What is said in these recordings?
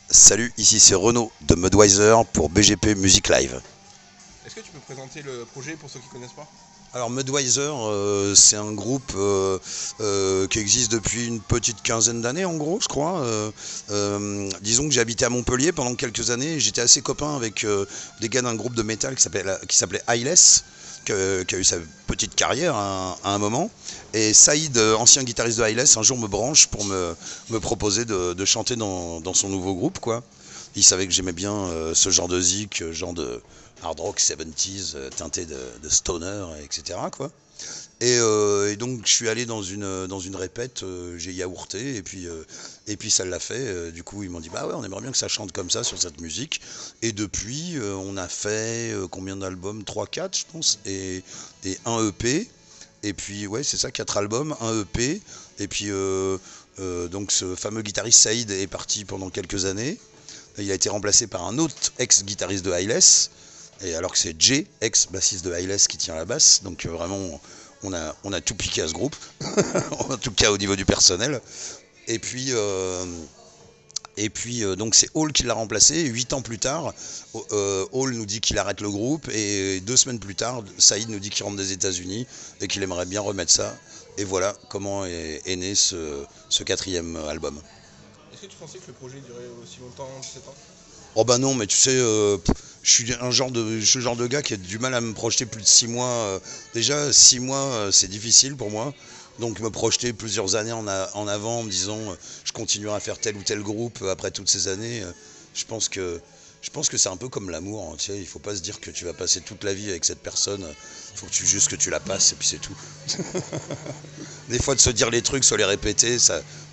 Salut, ici c'est Renaud de Mudweiser pour BGP Music Live. Est-ce que tu peux présenter le projet pour ceux qui ne connaissent pas? Alors Mudweiser, c'est un groupe qui existe depuis une petite quinzaine d'années en gros, je crois. Disons que j'ai habité à Montpellier pendant quelques années et j'étais assez copain avec des gars d'un groupe de métal qui s'appelait Eyeless, qui a eu sa petite carrière à un moment. Et Saïd, ancien guitariste de Eyeless, un jour me branche pour me proposer de chanter dans son nouveau groupe, quoi. Il savait que j'aimais bien ce genre de zik, genre de hard rock 70s, teinté de stoner, etc., quoi. Et donc je suis allé dans une répète, j'ai yaourté, et puis ça l'a fait. Du coup ils m'ont dit bah ouais, on aimerait bien que ça chante comme ça sur cette musique. Et depuis on a fait combien d'albums, 3-4 je pense, et un EP. Et puis ouais, c'est ça, 4 albums, un EP. Et puis donc ce fameux guitariste Saïd est parti pendant quelques années. Il a été remplacé par un autre ex-guitariste de Eyeless. Et alors que c'est Jay, ex-bassiste de Eyeless, qui tient la basse. Donc vraiment, on a tout piqué à ce groupe. En tout cas au niveau du personnel. Et puis donc c'est Hall qui l'a remplacé. 8 ans plus tard, Hall nous dit qu'il arrête le groupe. Et 2 semaines plus tard, Saïd nous dit qu'il rentre des États-Unis et qu'il aimerait bien remettre ça. Et voilà comment est né ce 4e album. Est-ce que tu pensais que le projet durait aussi longtemps, 17 ans? Oh bah non, mais tu sais, je suis ce genre de gars qui a du mal à me projeter plus de 6 mois. Déjà, 6 mois, c'est difficile pour moi. Donc me projeter plusieurs années en avant en me disant je continuerai à faire tel ou tel groupe après toutes ces années, je pense que c'est un peu comme l'amour, hein, tu sais, il faut pas se dire que tu vas passer toute la vie avec cette personne, il faut juste que tu la passes et puis c'est tout. Des fois de se dire les trucs, se les répéter,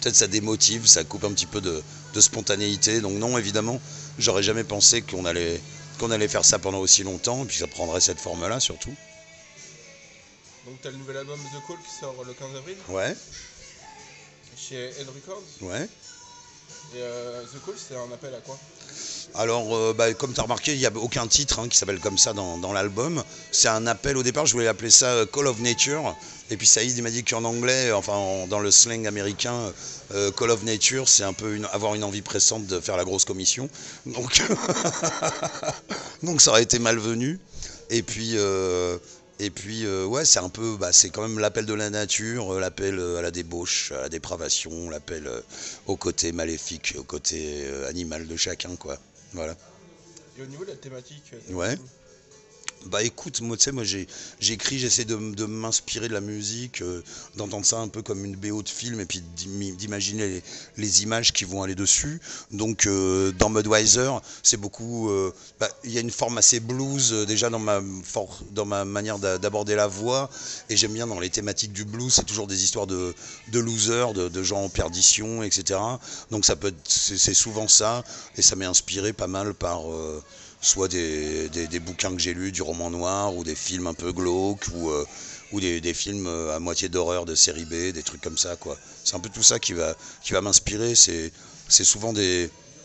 peut-être ça démotive, ça coupe un petit peu de spontanéité. Donc non, évidemment, j'aurais jamais pensé qu'on allait faire ça pendant aussi longtemps et puis ça prendrait cette forme-là surtout. Donc tu as le nouvel album The Call qui sort le 15 avril Ouais. Chez Head Records. Ouais. Et The Call, c'est un appel à quoi? Alors, comme tu as remarqué, il n'y a aucun titre qui s'appelle comme ça dans l'album. C'est un appel au départ, je voulais appeler ça Call of Nature. Et puis Saïd il m'a dit qu'en anglais, enfin dans le slang américain, Call of Nature, c'est un peu avoir une envie pressante de faire la grosse commission. Donc, donc ça aurait été malvenu. Et puis ouais, c'est un peu, c'est quand même l'appel de la nature, l'appel à la débauche, à la dépravation, l'appel au côté maléfique, au côté animal de chacun, quoi. Voilà. Et au niveau de la thématique, ouais. Bah écoute, moi j'écris, j'essaie de m'inspirer de la musique, d'entendre ça un peu comme une BO de film et puis d'imaginer les images qui vont aller dessus. Donc dans Mudweiser, c'est beaucoup, il y a une forme assez blues déjà dans ma manière d'aborder la voix, et j'aime bien dans les thématiques du blues, c'est toujours des histoires de losers, de gens en perdition, etc. Donc c'est souvent ça, et ça m'est inspiré pas mal par soit des bouquins que j'ai lus, du roman noir, ou des films un peu glauques, ou des films à moitié d'horreur de série B, des trucs comme ça, quoi. C'est un peu tout ça qui va m'inspirer. C'est souvent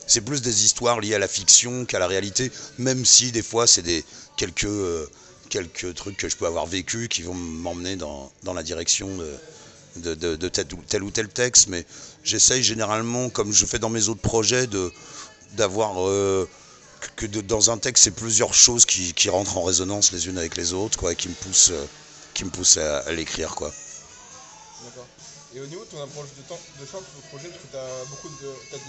c'est plus des histoires liées à la fiction qu'à la réalité, même si des fois c'est quelques trucs que je peux avoir vécu qui vont m'emmener dans la direction de tel ou tel texte. Mais j'essaye généralement, comme je fais dans mes autres projets, d'avoir dans un texte, c'est plusieurs choses qui rentrent en résonance les unes avec les autres, quoi, et qui me poussent à l'écrire, quoi. D'accord. Et au niveau de ton approche de chant sur le projet, parce que t'as des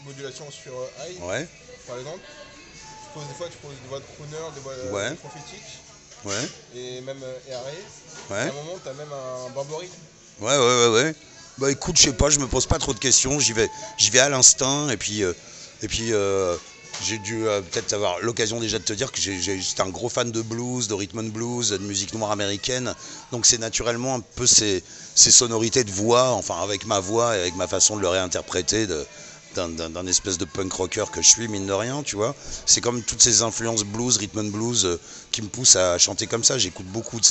modulations sur high, ouais. Par exemple, des fois tu poses des voix de crooner, des voix prophétiques, ouais. Et même errées. Ouais. À un moment, t'as même un barbarie. Ouais. Bah écoute, je sais pas, je me pose pas trop de questions, j'y vais à l'instinct, et puis j'ai dû peut-être avoir l'occasion déjà de te dire que j'étais un gros fan de blues, de rhythm and blues, de musique noire américaine. Donc c'est naturellement un peu ces sonorités de voix, enfin avec ma voix et avec ma façon de le réinterpréter d'un espèce de punk rocker que je suis, mine de rien, tu vois. C'est comme toutes ces influences blues, rhythm and blues qui me poussent à chanter comme ça. J'écoute beaucoup de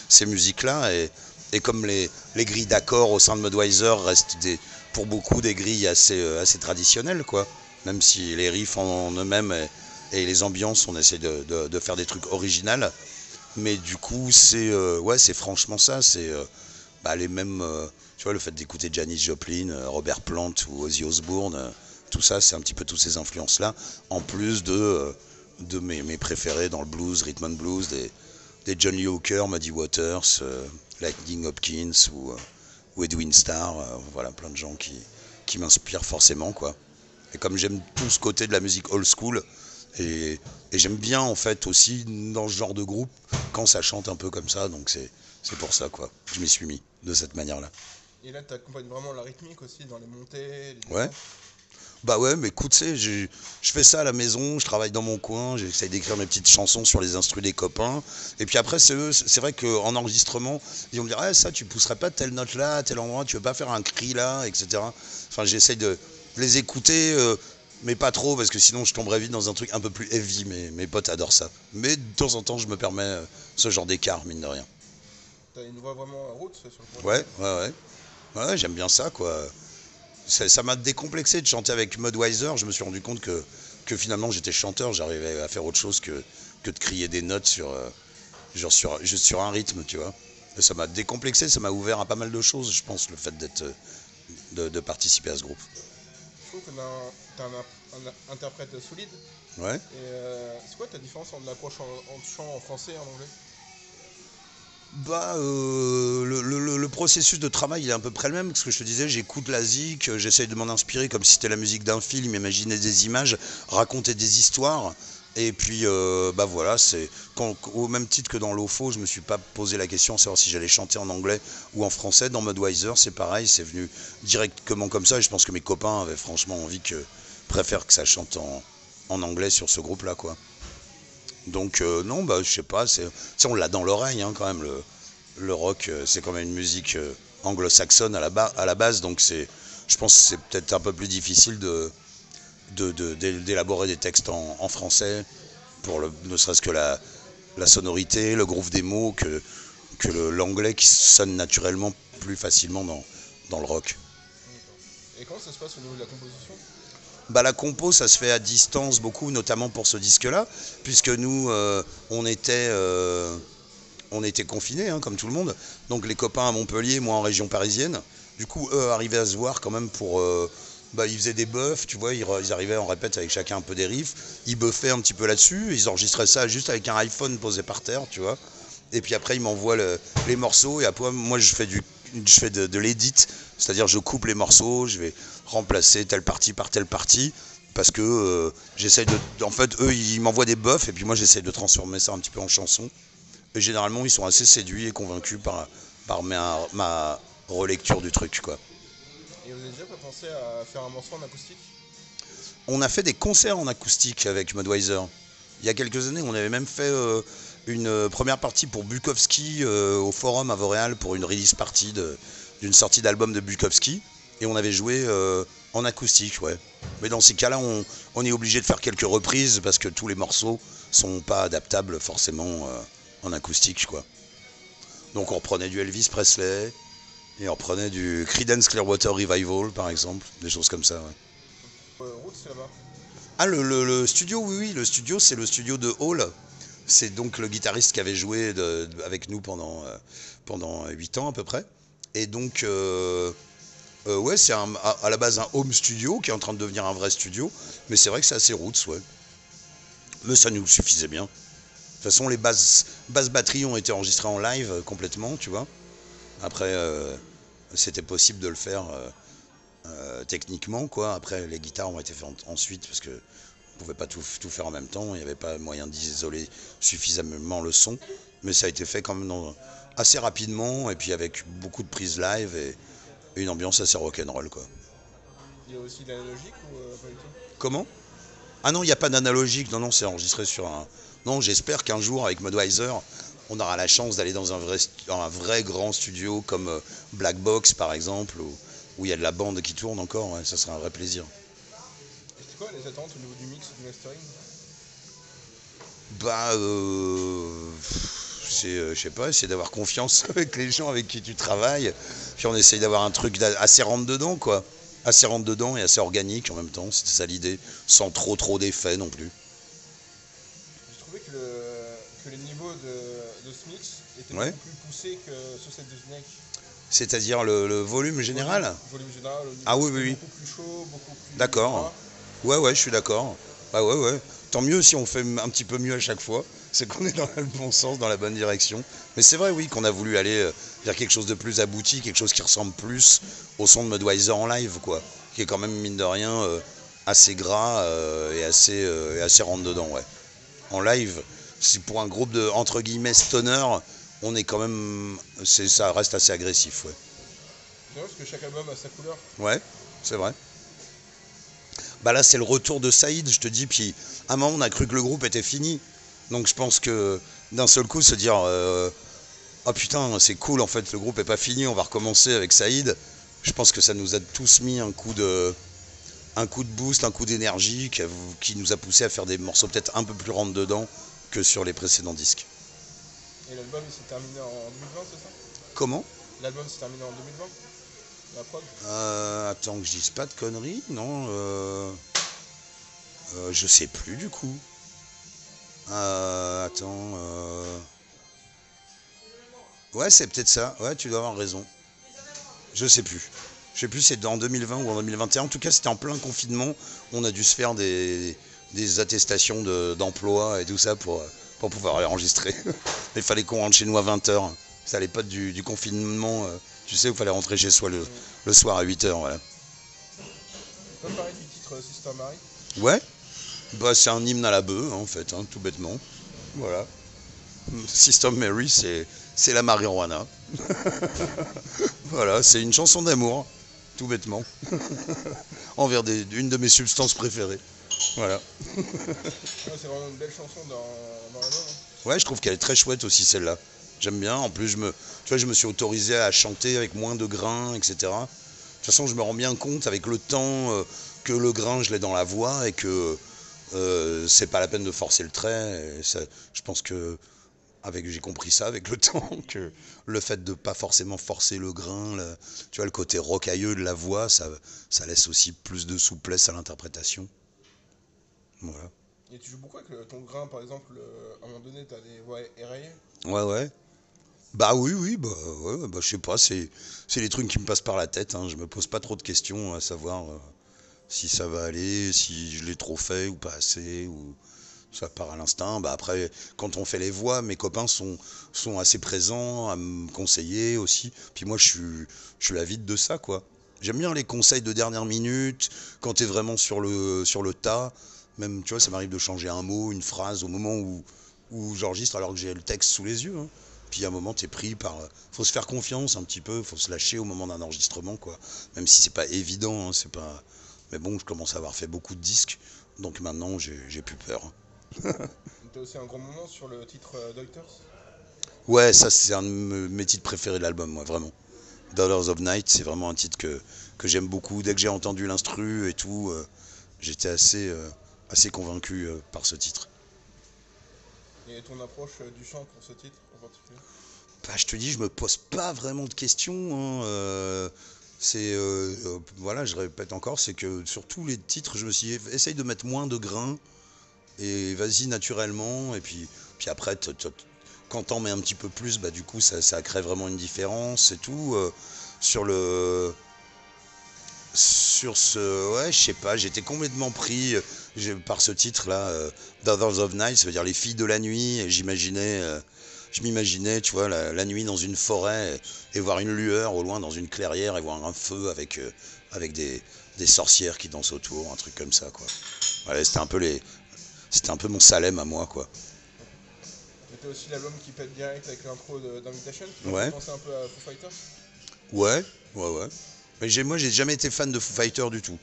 ces musiques-là, et comme les grilles d'accords au sein de Mudweiser restent pour beaucoup des grilles assez traditionnelles, quoi. Même si les riffs en eux-mêmes et les ambiances, on essaie de faire des trucs originaux. Mais du coup, c'est franchement ça, bah, les mêmes, tu vois, le fait d'écouter Janis Joplin, Robert Plant ou Ozzy Osbourne, tout ça, c'est un petit peu toutes ces influences-là, en plus de mes préférés dans le blues, rhythm and blues, des John Lee Hooker, Muddy Waters, Lightning Hopkins ou Edwin Starr, voilà, plein de gens qui m'inspirent forcément, quoi. Et comme j'aime tout ce côté de la musique old school, et j'aime bien en fait aussi dans ce genre de groupe quand ça chante un peu comme ça, donc c'est pour ça quoi. Je m'y suis mis de cette manière-là. Et là, tu accompagnes vraiment la rythmique aussi dans les montées, les Ouais. descentes. Bah ouais, mais écoute, tu sais, je fais ça à la maison, je travaille dans mon coin, j'essaye d'écrire mes petites chansons sur les instrus des copains. Et puis après, c'est vrai qu'en enregistrement, ils vont me dire, ah, ça, tu pousserais pas telle note là, à tel endroit, tu veux pas faire un cri là, etc. Enfin, j'essaye de les écouter, mais pas trop, parce que sinon je tomberais vite dans un truc un peu plus heavy. Mes potes adorent ça. Mais de temps en temps, je me permets ce genre d'écart, mine de rien. T'as une voix vraiment roots sur le projet. Ouais, ouais, ouais. Ouais, j'aime bien ça, quoi. Ça m'a décomplexé de chanter avec Mudweiser. Je me suis rendu compte que finalement j'étais chanteur, j'arrivais à faire autre chose que de crier des notes genre juste sur un rythme, tu vois. Et ça m'a décomplexé, ça m'a ouvert à pas mal de choses, je pense, le fait de participer à ce groupe. Je trouve que t'as un interprète solide. Ouais. Et c'est quoi ta différence entre l'approche en chant en français et en anglais? Bah, le processus de travail il est à peu près le même, parce que je te disais, j'écoute la zik, j'essaye de m'en inspirer comme si c'était la musique d'un film, imaginer des images, raconter des histoires, et puis bah voilà, c'est au même titre que dans l'OFO, je me suis pas posé la question de savoir si j'allais chanter en anglais ou en français. Dans Mudweiser, c'est pareil, c'est venu directement comme ça, et je pense que mes copains avaient franchement préfèrent que ça chante en anglais sur ce groupe-là, quoi. Donc non, bah je sais pas, on l'a dans l'oreille hein, quand même. Le rock, c'est quand même une musique anglo-saxonne à la base, donc je pense que c'est peut-être un peu plus difficile d'élaborer des textes en français pour ne serait-ce que la sonorité, le groove des mots, que l'anglais qui sonne naturellement plus facilement dans le rock. D'accord. Et comment ça se passe au niveau de la composition? Bah, la compo, ça se fait à distance beaucoup, notamment pour ce disque-là, puisque nous, on était confinés, hein, comme tout le monde. Donc les copains à Montpellier, moi en région parisienne. Du coup, eux arrivaient à se voir quand même pour... ils faisaient des buffs, tu vois, ils arrivaient en répète avec chacun un peu des riffs. Ils buffaient un petit peu là-dessus, ils enregistraient ça juste avec un iPhone posé par terre, tu vois. Et puis après, ils m'envoient les morceaux, et après, moi, je fais de l'édit, c'est-à-dire je coupe les morceaux, je vais remplacer telle partie par telle partie, parce que j'essaye de... En fait, eux, ils m'envoient des buffs, et puis moi, j'essaye de transformer ça un petit peu en chanson. Et généralement, ils sont assez séduits et convaincus par ma relecture du truc, quoi. Et vous avez déjà pas pensé à faire un morceau en acoustique? On a fait des concerts en acoustique avec Mudweiser. Il y a quelques années, on avait même fait une première partie pour Bukowski au Forum à Vauréal pour une release party d'une sortie d'album de Bukowski. Et on avait joué en acoustique, ouais. Mais dans ces cas-là, on est obligé de faire quelques reprises parce que tous les morceaux sont pas adaptables forcément en acoustique, quoi. Donc on reprenait du Elvis Presley et on reprenait du Creedence Clearwater Revival, par exemple, des choses comme ça, ouais. Roots, c'est là-bas. Ah, le studio, oui, oui, le studio, c'est le studio de Hall. C'est donc le guitariste qui avait joué avec nous pendant 8 ans à peu près. Et donc, ouais, c'est à la base un home studio qui est en train de devenir un vrai studio. Mais c'est vrai que c'est assez roots, ouais. Mais ça nous suffisait bien. De toute façon, les basses batteries ont été enregistrées en live complètement, tu vois. Après, c'était possible de le faire techniquement, quoi. Après, les guitares ont été faites ensuite parce que on pouvait pas tout faire en même temps. Il n'y avait pas moyen d'isoler suffisamment le son. Mais ça a été fait quand même assez rapidement et puis avec beaucoup de prises live et une ambiance assez rock'n'roll, quoi. Il y a aussi de l'analogique ou pas du tout? Comment? Ah non, il n'y a pas d'analogique. Non, non, c'est enregistré sur un... Non, j'espère qu'un jour, avec Mudweiser, on aura la chance d'aller dans un vrai grand studio comme Black Box, par exemple, où il y a de la bande qui tourne encore. Ouais, ça serait un vrai plaisir. Et c'est quoi les attentes au niveau du mix et du mastering? Bah, je sais pas, essayer d'avoir confiance avec les gens avec qui tu travailles. Puis on essaye d'avoir un truc assez rentre dedans, quoi. Assez rentre dedans et assez organique en même temps. C'était ça l'idée. Sans trop d'effets non plus. J'ai trouvé que les niveaux de ce mix étaient Ouais. beaucoup plus poussés que sur cette de Snake. C'est-à-dire le volume général? Volume général, au niveau Ah oui, c'était oui, oui. beaucoup plus chaud, beaucoup plus D'accord. gras. Ouais, ouais, je suis d'accord. Bah ouais, ouais. Tant mieux si on fait un petit peu mieux à chaque fois. C'est qu'on est dans le bon sens, dans la bonne direction. Mais c'est vrai, oui, qu'on a voulu aller vers quelque chose de plus abouti, quelque chose qui ressemble plus au son de Mudweiser en live, quoi. Qui est quand même, mine de rien, assez gras et assez rentre dedans, ouais. En live, c'est pour un groupe de, entre guillemets, stoner, on est quand même. Ça reste assez agressif, ouais. C'est vrai parce que chaque album a sa couleur. Ouais, c'est vrai. Bah là, c'est le retour de Saïd, je te dis. Puis, à un moment, on a cru que le groupe était fini. Donc, je pense que d'un seul coup, se dire oh putain, c'est cool, en fait, le groupe est pas fini, on va recommencer avec Saïd. Je pense que ça nous a tous mis un coup de boost, un coup d'énergie qui nous a poussé à faire des morceaux peut-être un peu plus rentre dedans que sur les précédents disques. Et l'album il s'est terminé en 2020, c'est ça? Comment? L'album s'est terminé en 2020? La prod? Attends que je dise pas de conneries, non je sais plus du coup. Attends. Ouais, c'est peut-être ça. Ouais, tu dois avoir raison. Je sais plus. Je sais plus si c'est en 2020 ou en 2021. En tout cas, c'était en plein confinement. On a dû se faire des attestations d'emploi et tout ça pour pouvoir enregistrer. Il fallait qu'on rentre chez nous à 20h. Ça allait pas du confinement. Tu sais, où il fallait rentrer chez soi le soir à 8h. Voilà. On peut parler du titre Sister Mary? Ouais. Bah, c'est un hymne à la bœuf, en fait, hein, tout bêtement. Voilà. Sister Mary, c'est la marijuana. Voilà, c'est une chanson d'amour, tout bêtement, envers une de mes substances préférées. Voilà. Ouais, c'est vraiment une belle chanson dans l'album. Hein. Ouais, je trouve qu'elle est très chouette aussi, celle-là. J'aime bien. En plus, tu vois, je me suis autorisé à chanter avec moins de grains, etc. De toute façon, je me rends bien compte avec le temps que le grain, je l'ai dans la voix et que c'est pas la peine de forcer le trait. Et ça, je pense que j'ai compris ça avec le temps, que le fait de pas forcément forcer le grain, tu vois, le côté rocailleux de la voix, ça laisse aussi plus de souplesse à l'interprétation. Voilà. Et tu joues beaucoup avec ton grain, par exemple, à un moment donné, tu as des voix éraillées. Ouais, ouais. Bah oui, oui, bah, ouais, bah je sais pas, c'est les trucs qui me passent par la tête, hein. Je me pose pas trop de questions à savoir si ça va aller, si je l'ai trop fait ou pas assez, ou ça part à l'instinct. Bah après, quand on fait les voix, mes copains sont assez présents à me conseiller aussi. Puis moi, je suis l'avide de ça, quoi. J'aime bien les conseils de dernière minute, quand t'es vraiment sur le tas. Même, tu vois, ça m'arrive de changer un mot, une phrase au moment où j'enregistre alors que j'ai le texte sous les yeux, hein. Puis à un moment, t'es pris par. Faut se faire confiance un petit peu, faut se lâcher au moment d'un enregistrement, quoi. Même si c'est pas évident, hein, c'est pas. Mais bon, je commence à avoir fait beaucoup de disques, donc maintenant j'ai plus peur. Tu as aussi un gros moment sur le titre Doctors. Ouais, ça c'est un de mes titres préférés de l'album, moi, vraiment. Daughters of Night, c'est vraiment un titre que j'aime beaucoup. Dès que j'ai entendu l'instru et tout, j'étais assez convaincu par ce titre. Et ton approche du chant pour ce titre en particulier? Bah, je te dis, je me pose pas vraiment de questions, hein. Voilà, je répète encore, c'est que sur tous les titres, je me suis dit, essaye de mettre moins de grains et vas-y naturellement. Et puis après, quand t'en mets un petit peu plus, bah du coup, ça crée vraiment une différence et tout. Ouais, je sais pas, j'étais complètement pris par ce titre-là, Daughters of Night, ça veut dire les filles de la nuit. Et je m'imaginais, tu vois, la nuit dans une forêt et voir une lueur au loin dans une clairière et voir un feu avec des sorcières qui dansent autour, un truc comme ça, quoi. Voilà, c'était un peu mon Salem à moi, quoi. Et t'as aussi l'album qui pète direct avec l'intro d'Invitation, qui m'a Ouais, fait penser un peu à Foo Fighters. ouais, ouais, ouais. Mais moi, j'ai jamais été fan de Foo Fighters du tout.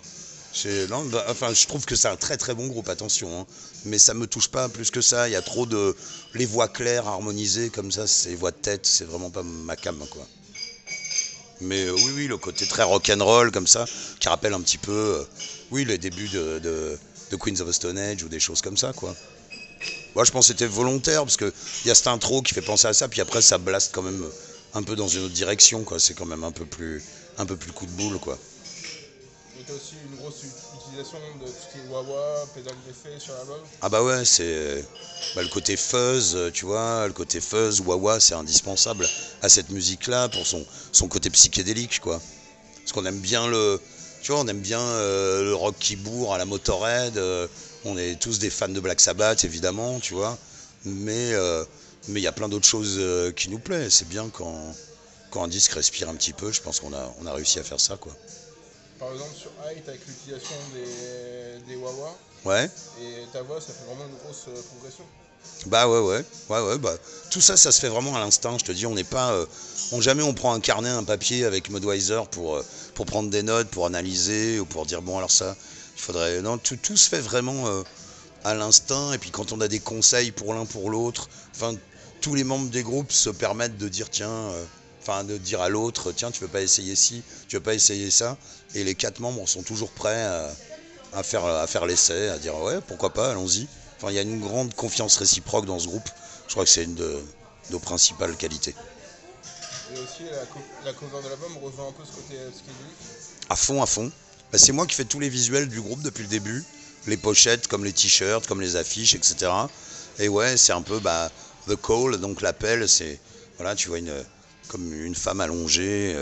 Non, bah, enfin, je trouve que c'est un très très bon groupe, attention, hein. Mais ça me touche pas plus que ça. Il y a trop de. Les voix claires, harmonisées, comme ça, c'est voix de tête, c'est vraiment pas ma came, quoi. Mais oui, oui, le côté très rock'n'roll, comme ça, qui rappelle un petit peu, oui, les débuts de Queens of the Stone Age ou des choses comme ça, quoi. Moi, je pense que c'était volontaire, parce qu'il y a cette intro qui fait penser à ça, puis après, ça blaste quand même un peu dans une autre direction, quoi. C'est quand même un peu plus coup de boule, quoi. Et t'as aussi une grosse utilisation de tout ce qui est wah-wah, pédale d'effet sur l'album. Ah bah ouais, c'est le côté fuzz, tu vois, le côté fuzz, wah-wah, c'est indispensable à cette musique-là pour son côté psychédélique, quoi. Parce qu'on aime bien tu vois, on aime bien le rock qui bourre à la Motorhead. On est tous des fans de Black Sabbath, évidemment, tu vois. Mais il y a plein d'autres choses qui nous plaisent. C'est bien quand un disque respire un petit peu. Je pense qu'on a réussi à faire ça, quoi. Par exemple sur Height avec l'utilisation des wah-wah Ouais. et ta voix, ça fait vraiment une grosse progression. Bah ouais, bah tout ça, ça se fait vraiment à l'instinct. Je te dis, on n'est pas, jamais on prend un carnet, un papier avec Mudweiser pour prendre des notes, pour analyser ou pour dire bon alors ça, il faudrait. Non, tout se fait vraiment à l'instinct. Et puis quand on a des conseils pour l'un pour l'autre, enfin tous les membres des groupes se permettent de dire tiens, de dire à l'autre tiens tu veux pas essayer ci, tu veux pas essayer ça. Et les 4 membres sont toujours prêts à faire l'essai, à dire ouais pourquoi pas, allons-y. Enfin, il y a une grande confiance réciproque dans ce groupe. Je crois que c'est une de nos principales qualités. Et aussi la cover de l'album rejoint un peu ce côté psychédélique. À fond, à fond. Bah, c'est moi qui fais tous les visuels du groupe depuis le début. Les pochettes, comme les t-shirts, comme les affiches, etc. Et ouais, c'est un peu The Call, donc l'appel, c'est voilà, tu vois comme une femme allongée.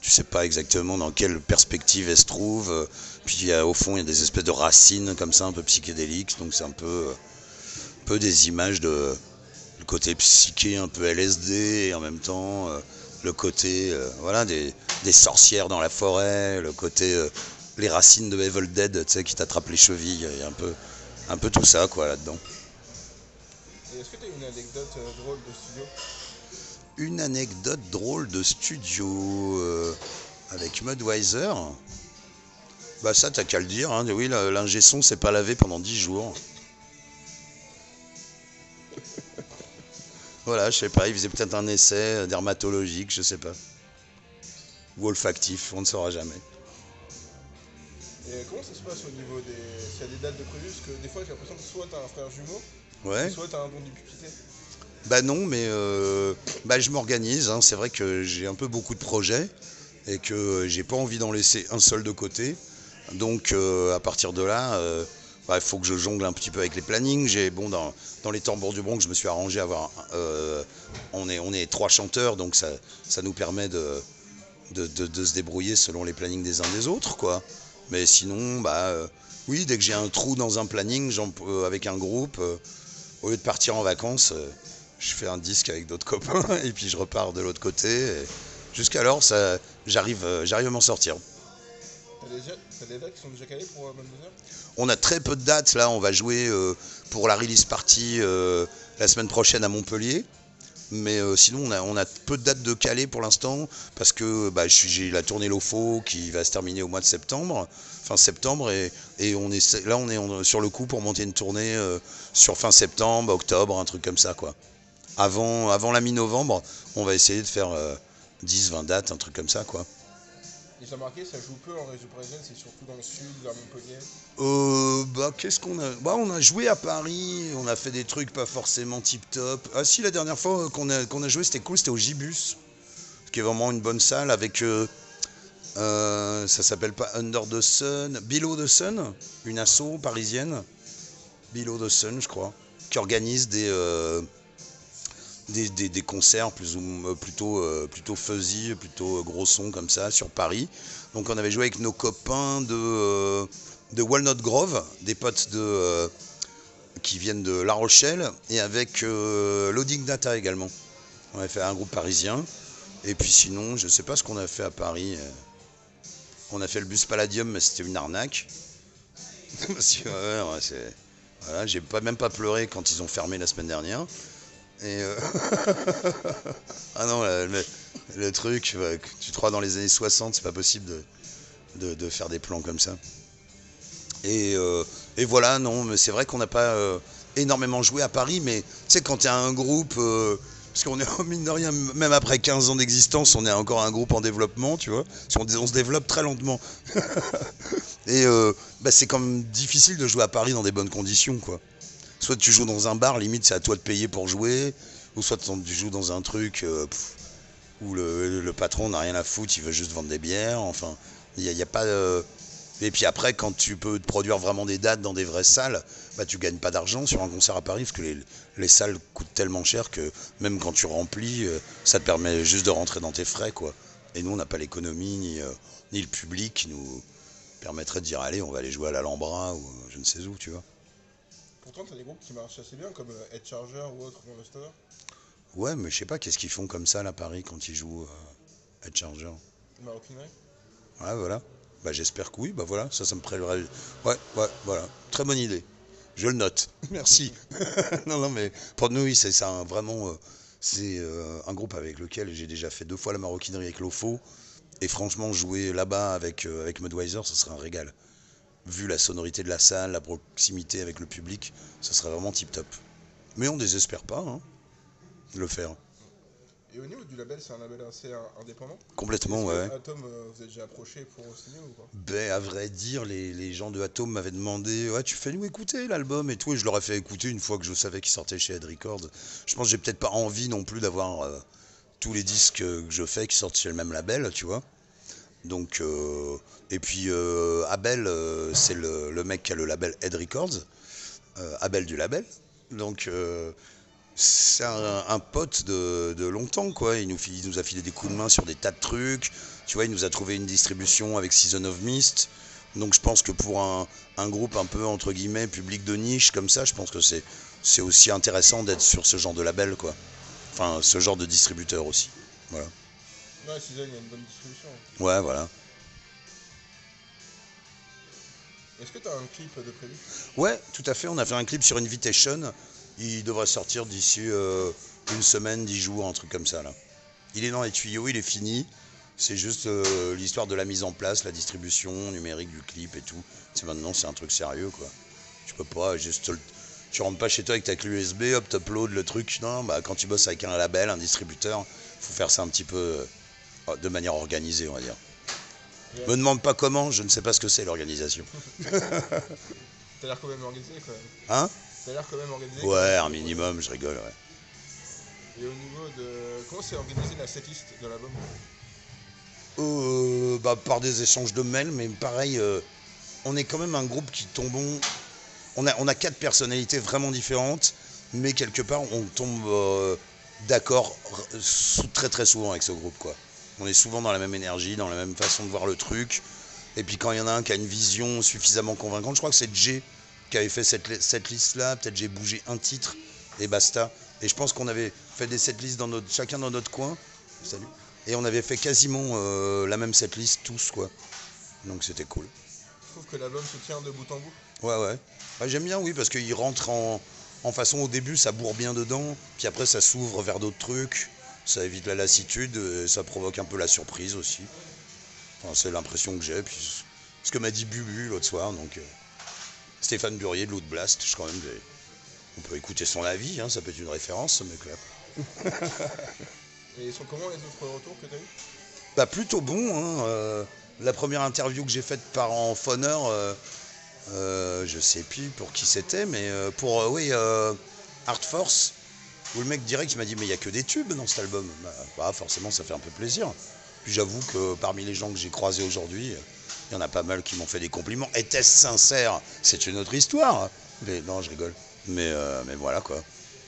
Tu sais pas exactement dans quelle perspective elle se trouve. Puis au fond, il y a des espèces de racines comme ça, un peu psychédéliques. Donc c'est un peu des images le côté psyché, un peu LSD, et en même temps le côté voilà des sorcières dans la forêt, le côté les racines de Evil Dead, tu sais, qui t'attrapent les chevilles. Il y a un peu tout ça quoi là-dedans. Et est-ce que tu as une anecdote drôle de studio? Une anecdote drôle de studio avec Mudweiser. Bah ça t'as qu'à le dire, hein. Oui, l'ingé son s'est pas lavé pendant 10 jours. Voilà, je sais pas, il faisait peut-être un essai dermatologique, je sais pas. Ou olfactif, on ne saura jamais. Et comment ça se passe au niveau s'il y a des dates de prévues? Parce que des fois j'ai l'impression que soit t'as un frère jumeau, Ouais. soit t'as un don d'ubiquité. Bah non, mais je m'organise, hein. C'est vrai que j'ai un peu beaucoup de projets et que j'ai pas envie d'en laisser un seul de côté. Donc à partir de là, il faut que je jongle un petit peu avec les plannings. Dans les tambours du Bronx, je me suis arrangé à avoir. On est 3 chanteurs, donc ça nous permet de se débrouiller selon les plannings des uns des autres, quoi. Mais sinon, oui, dès que j'ai un trou dans un planning, avec un groupe, au lieu de partir en vacances, je fais un disque avec d'autres copains et puis je repars de l'autre côté. Jusqu'alors, j'arrive à m'en sortir. T'as des dates qui sont déjà calées pour Mudweiser? On a très peu de dates, là, on va jouer pour la release party la semaine prochaine à Montpellier. Mais sinon, on a peu de dates de calées pour l'instant, parce que j'ai la tournée Lofo qui va se terminer au mois de septembre, fin septembre, et on est sur le coup pour monter une tournée sur fin septembre, octobre, un truc comme ça, quoi. Avant la mi-novembre, on va essayer de faire 10-20 dates, un truc comme ça, quoi. Et j'ai remarqué, ça joue peu en région parisienne, c'est surtout dans le sud, vers Montpellier. Qu'est-ce qu'on a? On a joué à Paris, on a fait des trucs pas forcément tip-top. Ah si, la dernière fois qu'on a joué, c'était cool, c'était au Gibus, qui est vraiment une bonne salle avec... ça s'appelle pas Under the Sun, Below the Sun, une asso parisienne, Below the Sun, je crois, qui organise des concerts plutôt fuzzy, plutôt gros son comme ça sur Paris. Donc on avait joué avec nos copains de Walnut Grove, des potes qui viennent de La Rochelle, et avec Loading Data également. On avait fait un groupe parisien. Et puis sinon, je sais pas ce qu'on a fait à Paris. On a fait le bus Palladium, mais c'était une arnaque. Parce que voilà, j'ai même pas pleuré quand ils ont fermé la semaine dernière. Et ah non, le truc, tu te crois dans les années 60, c'est pas possible de faire des plans comme ça. Et voilà, non, mais c'est vrai qu'on n'a pas énormément joué à Paris, mais tu sais, quand tu as un groupe, parce qu'on est, mine de rien, même après 15 ans d'existence, on est encore un groupe en développement, tu vois, on se développe très lentement. Et c'est quand même difficile de jouer à Paris dans des bonnes conditions, quoi. Soit tu joues dans un bar, limite c'est à toi de payer pour jouer, ou soit tu joues dans un truc où le patron n'a rien à foutre, il veut juste vendre des bières, enfin, il n'y a pas Et puis après, quand tu peux te produire vraiment des dates dans des vraies salles, bah tu gagnes pas d'argent sur un concert à Paris parce que les salles coûtent tellement cher que même quand tu remplis, ça te permet juste de rentrer dans tes frais, quoi. Et nous, on n'a pas l'économie ni le public qui nous permettrait de dire allez, on va aller jouer à l'Alhambra ou je ne sais où, tu vois. Pourtant, t'as des groupes qui marchent assez bien, comme Head Charger ou autre, dans le store. Ouais, mais je sais pas, qu'est-ce qu'ils font comme ça là, à Paris quand ils jouent à Charger. Maroquinerie. Ouais, voilà. Bah j'espère que oui, bah voilà, ça me prélèverait. Ouais, voilà. Très bonne idée. Je le note. Merci. Non, mais pour nous, oui, c'est vraiment. C'est un groupe avec lequel j'ai déjà fait 2 fois la maroquinerie avec l'OFO. Et franchement, jouer là-bas avec Mudweiser, ce serait un régal. Vu la sonorité de la salle, la proximité avec le public, ça serait vraiment tip top. Mais on désespère pas, hein, de le faire. Et au niveau du label, c'est un label assez indépendant. Complètement, ouais. Atom, vous êtes déjà approché pour signer ou pas? Ben, à vrai dire, les gens de Atom m'avaient demandé ouais, tu fais nous écouter l'album et tout, et je leur ai fait écouter une fois que je savais qu'il sortait chez Head Records. Je pense que j'ai peut-être pas envie non plus d'avoir tous les disques que je fais qui sortent chez le même label, tu vois. Donc, et puis Abel, c'est le mec qui a le label Head Records, Abel du label. Donc, c'est un pote de longtemps, quoi. Il nous a filé des coups de main sur des tas de trucs. Tu vois, il nous a trouvé une distribution avec Season of Mist. Donc je pense que pour un groupe un peu, entre guillemets, public de niche comme ça, je pense que c'est aussi intéressant d'être sur ce genre de label, quoi. Enfin, ce genre de distributeur aussi. Voilà. Ouais, Season, il y a une bonne distribution. Ouais, voilà. Est-ce que t'as un clip de prévu? Ouais, tout à fait. On a fait un clip sur Invitation. Il devrait sortir d'ici une semaine, 10 jours, un truc comme ça, là. Il est dans les tuyaux, il est fini. C'est juste l'histoire de la mise en place, la distribution numérique du clip et tout. Maintenant, c'est un truc sérieux, quoi. Tu peux pas juste... Tu rentres pas chez toi avec ta clé USB, hop, t'upload le truc. Non, bah quand tu bosses avec un label, un distributeur, faut faire ça un petit peu de manière organisée, on va dire. Yeah. Me demande pas comment, je ne sais pas ce que c'est l'organisation. T'as l'air quand même organisé, quand même. Hein? T'as l'air quand même organisé. Ouais, un minimum, je rigole, ouais. Et au niveau de... Comment c'est organisé la setlist de l'album? Bah, par des échanges de mails, mais pareil, on est quand même un groupe qui tombons. On a 4 personnalités vraiment différentes, mais quelque part on tombe d'accord très très souvent avec ce groupe, quoi. On est souvent dans la même énergie, dans la même façon de voir le truc. Et puis quand il y en a un qui a une vision suffisamment convaincante, je crois que c'est Jay qui avait fait cette liste-là. Peut-être j'ai bougé un titre et basta. Et je pense qu'on avait fait des setlists chacun dans notre coin. Salut. Et on avait fait quasiment la même setlist tous, quoi. Donc c'était cool. Je trouve que l'album se tient de bout en bout. Ouais. Bah, j'aime bien, oui, parce qu'il rentre en façon au début, ça bourre bien dedans, puis après ça s'ouvre vers d'autres trucs, ça évite la lassitude, et ça provoque un peu la surprise aussi. Enfin, c'est l'impression que j'ai, puis ce que m'a dit Bubu l'autre soir, donc Stéphane Burier de Lootblast, on peut écouter son avis, hein, ça peut être une référence, ce mec-là. Et ils sont comment les autres retours que t'as eu? Bah plutôt bon, hein. La première interview que j'ai faite par en Phoner, je sais plus pour qui c'était, mais pour Art Force, où le mec direct il m'a dit mais il y a que des tubes dans cet album. Bah forcément ça fait un peu plaisir. Puis j'avoue que parmi les gens que j'ai croisés aujourd'hui, il y en a pas mal qui m'ont fait des compliments. Était-ce sincère? C'est une autre histoire. Mais non, je rigole. Mais voilà, quoi.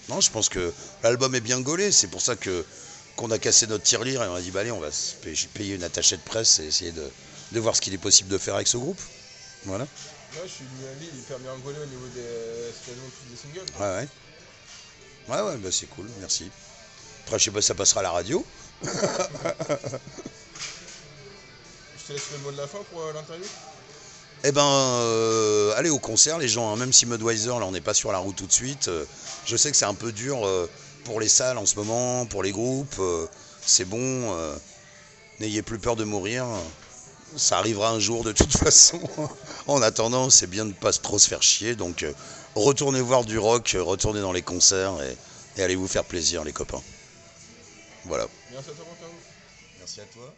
Non, je pense que l'album est bien gaulé. C'est pour ça qu'on a cassé notre tirelire et on a dit bah allez, on va se payer une attachée de presse et essayer de voir ce qu'il est possible de faire avec ce groupe. Voilà. Moi, je suis venu à Lille hyper bien gaulé au niveau des singles. Ouais. Ouais, bah c'est cool, merci. Après, je sais pas si ça passera à la radio. Je te laisse le mot de la fin pour l'interview. Eh ben, allez au concert, les gens, hein, même si Mudweiser, là, on n'est pas sur la route tout de suite. Je sais que c'est un peu dur pour les salles en ce moment, pour les groupes. C'est bon, n'ayez plus peur de mourir. Ça arrivera un jour de toute façon. En attendant, c'est bien de ne pas trop se faire chier. Donc, retournez voir du rock, retournez dans les concerts et allez vous faire plaisir, les copains. Voilà. Merci à toi, Quentin. Merci à toi.